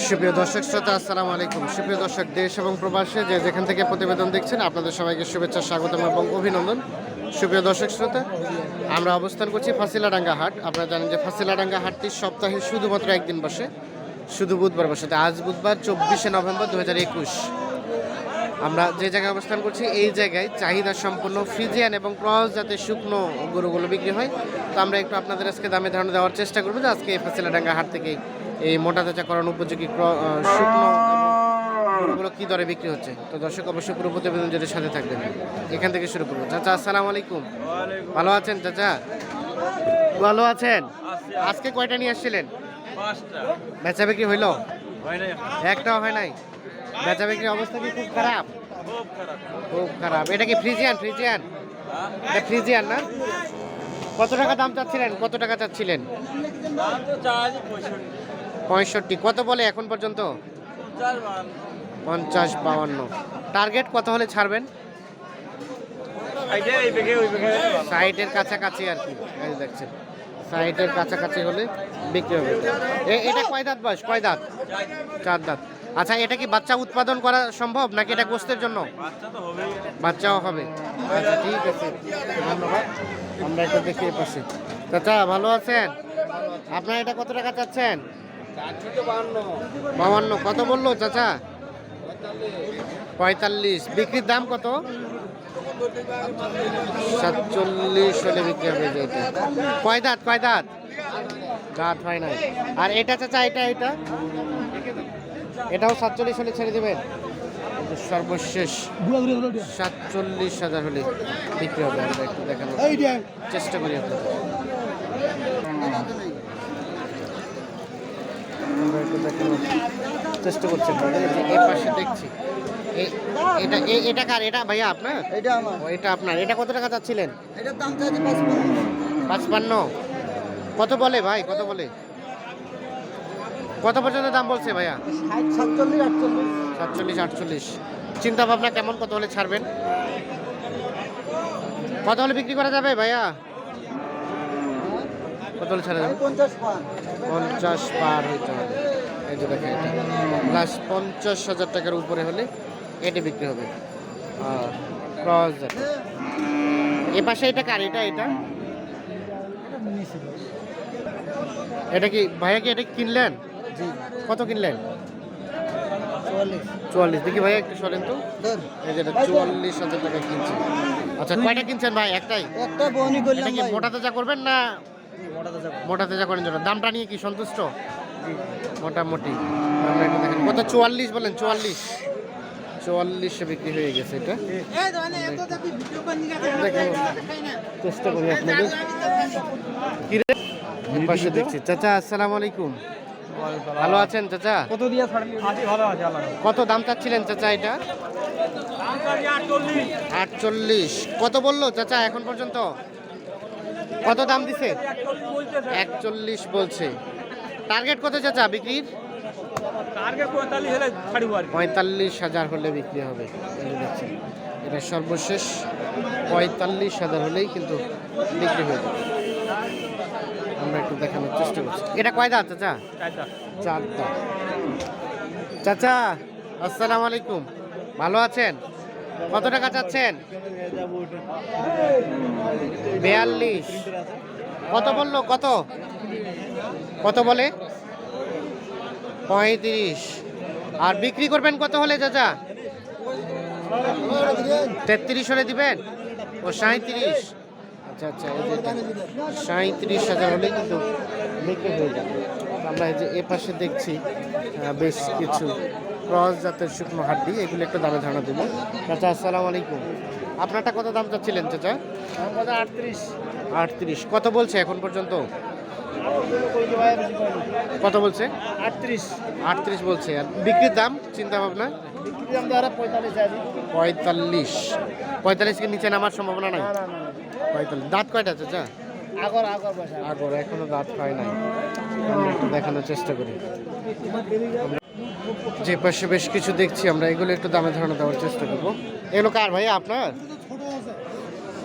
সুপ্রিয় দর্শক শ্রোতা, আসসালামু আলাইকুম। সুপ্রিয় দর্শক, দেশ এবং প্রবাসে যে যেখান থেকে প্রতিবেদন দেখছেন, আপনাদের সবাইকে শুভেচ্ছা, স্বাগতম এবং অভিনন্দন। সুপ্রিয় দর্শক শ্রোতা, আমরা অবস্থান করছি ফাঁসিলাডাঙ্গা হাট। আপনারা জানেন যে ফাঁসিলাডাঙ্গা হাটটি সপ্তাহে শুধুমাত্র একদিন বসে, শুধু বুধবার বসে। আজ বুধবার 24শে নভেম্বর 2021। আমরা যে জায়গায় অবস্থান করছি এই জায়গায় চাহিদা সম্পন্ন ফ্রিজিয়ান এবং ক্রস জাতের শুকনো গরুগুলো বিক্রি হয়। তো আমরা একটু আপনাদের আজকে দামে ধারণা দেওয়ার চেষ্টা করবো যে আজকে ফাঁসিলাডাঙ্গা হাট থেকে এই মোটা তাজাকরণ উপযোগী শুকনো গরুগুলো কী দরে বিক্রি হচ্ছে। তো দর্শক অবশ্যই পুরো প্রতিবেদন যেটার সাথে থাকবেন। এখান থেকে শুরু করবো। চাচা আসসালামু আলাইকুম, ভালো আছেন চাচা? ভালো আছেন? আজকে কয়টা নিয়ে আসছিলেন? বেচা বিক্রি হইলো? একটাও হয় নাই। বেচা বিক্রির অবস্থা কি খুব খারাপ? খুব খারাপ। এটা কি ফ্রিজিয়ান? এটা ফ্রিজিয়ান না? কত টাকা দাম চাচ্ছিলেন? কত টাকা চাচ্ছিলেন? 65। কত বলে এখন পর্যন্ত? 50-52। টার্গেট কত হলে ছাড়বেন? সাইটের কাছাকাছি আর কি, দেখছেন সাইটের কাছাকাছি হলে বিক্রি হবে। এটা কয় দাঁত বয়স? কয় দাঁত? 4 দাঁত। আচ্ছা, এটা কি বাচ্চা উৎপাদন করা সম্ভব নাকি এটা গোস্তের জন্য? বাচ্চাও হবে। আচ্ছা ঠিক আছে, ধন্যবাদ। আমরা এটা দেখি পাশে। চাচা ভালো আছেন? আপনার এটা কত টাকা চাচ্ছেন? 52। কত বললো চাচা? 45। বিক্রির দাম কত? 47 হলে বিক্রি হবে। এটা কয় দাঁত? দাঁত হয় নাই। আর এটা চাচা, এটাও 47 হলে ছেড়ে দেবেন? সর্বশেষ 47,000 হলে বিক্রি হবে। আমরা একটু দেখানোর চেষ্টা করি আপনাদের। আমরা একটু দেখানোর চেষ্টা করছি। এর পাশে দেখছি এটা কার? এটা ভাইয়া আপনার? এটা আমার। এটা আপনার। এটা কত টাকা চাচ্ছিলেন? এটার দাম চাইছি 55। কত বলে ভাই? কত বলে? কত পর্যন্ত দাম বলছে ভাইয়া? 47-48। চিন্তা ভাবনা কেমন? কত হলে ছাড়বেন? কত হলে বিক্রি করা যাবে ভাইয়া? কত হলে ছাড়া যাবে? 50 পার হইতে হবে। এই যে দেখেন, এটা প্লাস 50,000 টাকার উপরে হলে এটি বিক্রি হবে। ক্রস জাতের। এ পাশে এটা কার? এটা কি ভাইয়া? কি এটা কিনলেন? কত কিনলেন? 44। দেখি ভাইয়া একটু সরেন তো। এই যেটা 44,000 টাকা কিনছে। আচ্ছা, কয়টা কিনছেন ভাই? একটাই? একটা বনি করলাম। এটা কি মোটা তাজা করবেন না? মোটা তাজা করেন জন্য। দামটা নিয়ে কি সন্তুষ্ট? মোটামুটি। আমরা একটু দেখেন কত। 44 বলেন? 44 বিক্রি হয়ে গেছে। এটা চেষ্টা করি আপনাদের। পাশে দেখছি। চাচা আসসালামু আলাইকুম, ভালো আছেন চাচা? কত দাম চাচ্ছিলেন চাচা এটা? 48। কত বললো চাচা এখন পর্যন্ত? কত দাম দিছে? 41 বলছে। টার্গেট কত চাচা বিক্রির? 45,000 হলে বিক্রি হবে। এটা সর্বশেষ 45,000 হলেই কিন্তু বিক্রি হয়ে যাবে। আমরা একটু দেখানোর চেষ্টা করছি। এটা কয় দাঁত চাচা? 4 দাঁত। চাচা আসসালামু আলাইকুম, ভালো আছেন? কত টাকা চাচ্ছেন? 42। কত বললো? কত বলে? 35। আর বিক্রি করবেন কত হলে চাচা? 33 হলে দিবেন? ও 37। আচ্ছা, 37,000 হলে কিন্তু বিক্রি হয়ে যাবে। আমরা এই যে এ পাশে দেখছি বেশ কিছু ক্রস জাতের শুকনো হাড্ডি, এগুলো একটু দামে ধারণা দেবো। চাচা আসসালামু আলাইকুম, আপনারটা কত দাম চাচ্ছিলেন চাচা? 38। কত বলছে এখন পর্যন্ত? কত বলছে? 38 বলছে। আর বিক্রির দাম চিন্তা ভাবনা? 45 কে নিচে নামার সম্ভাবনা নাই? 45। দাঁত কয়টা চাচা? আগর এখনো দাঁত হয় নাই। আমরা একটু দেখানোর চেষ্টা করি। যে পাশে বেশ কিছু দেখছি আমরা, এগুলো একটু দামে ধারণা দেওয়ার চেষ্টা করবো। এগুলো কার ভাইয়া আপনার?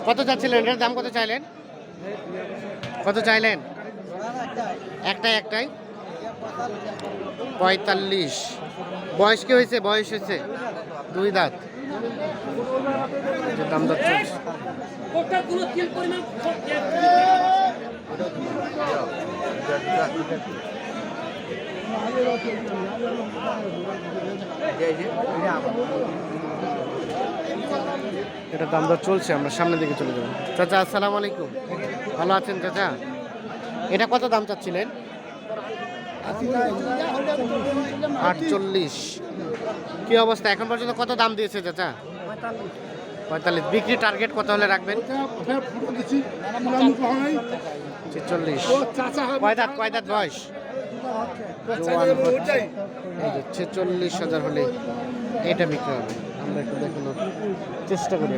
কত চাচ্ছিলেন? এটার দাম কত চাইলেন? একটাই? 45। বয়স কি হয়েছে? বয়স হয়েছে 2 দাঁত। যে দাম দর চলছে। এটা দাম দর চলছে, আমরা সামনের দিকে চলে যাবো। চাচা আসসালামু আলাইকুম, ভালো আছেন চাচা? এটা কত দাম চাচ্ছিলেন? 48। কি অবস্থা এখন পর্যন্ত কত দাম দিয়েছে চাচা? 45। বিক্রি টার্গেট কত হলে রাখবেন? 46। কয় দাঁত বয়স? 46,000 হলে এটা বিক্রি হবে। আমরা একটু দেখানোর চেষ্টা করি।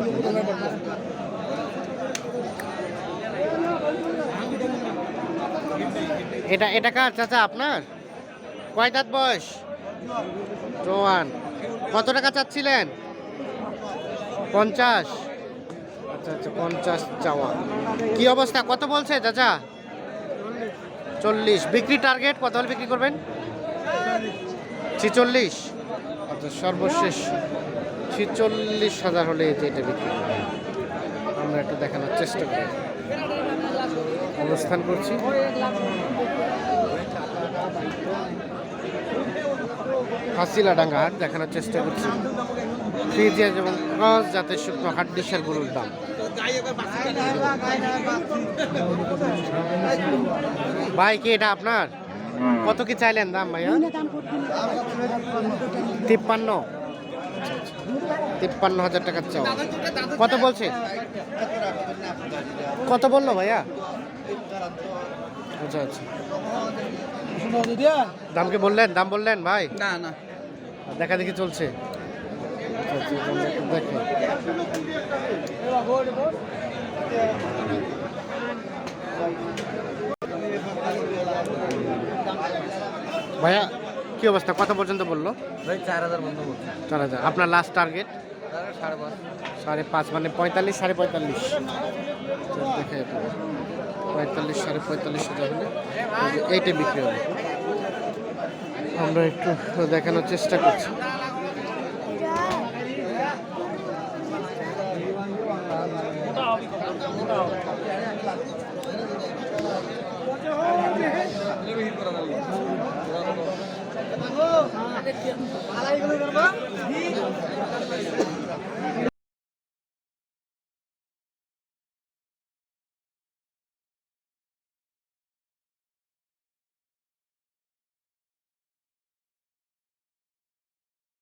এটা কার চাচা আপনার? কয় দাঁত বয়স? জোয়ান। কত টাকা চাচ্ছিলেন? 50। আচ্ছা আচ্ছা, 50 চাওয়া। কি অবস্থা, কত বলছে চাচা? 40। বিক্রি টার্গেট কত হলে বিক্রি করবেন? 46। আচ্ছা, সর্বশেষ 46,000 হলে এটা বিক্রি করবে। আমরা একটু দেখানোর চেষ্টা করি। অবস্থান করছি ফাঁসিলাডাঙ্গা হাট, দেখানোর চেষ্টা করছি ফ্রিজিয়ান এবং ক্রস জাতের শুকনো হাড্ডিসার গরুর দাম। ভাই কি এটা আপনার? কত কি চাইলেন দাম ভাইয়া? 53,000 টাকার চাওয়া। কত বলছে? কত বললো ভাইয়া? আচ্ছা আচ্ছা, দাম কি বললেন? দাম বললেন ভাই? না না, দেখা দেখি চলছে। দেখেন ভাইয়া কি অবস্থা, কত পর্যন্ত বললো? ভাই 4,000 বন্ধ করছে। 4,000। আপনার লাস্ট টার্গেট? 5.5। 5.5 মানে 45, 45.5। দেখে 45, 45.5 হলে এইটা বিক্রি হবে। আমরা একটু দেখানোর চেষ্টা করছি।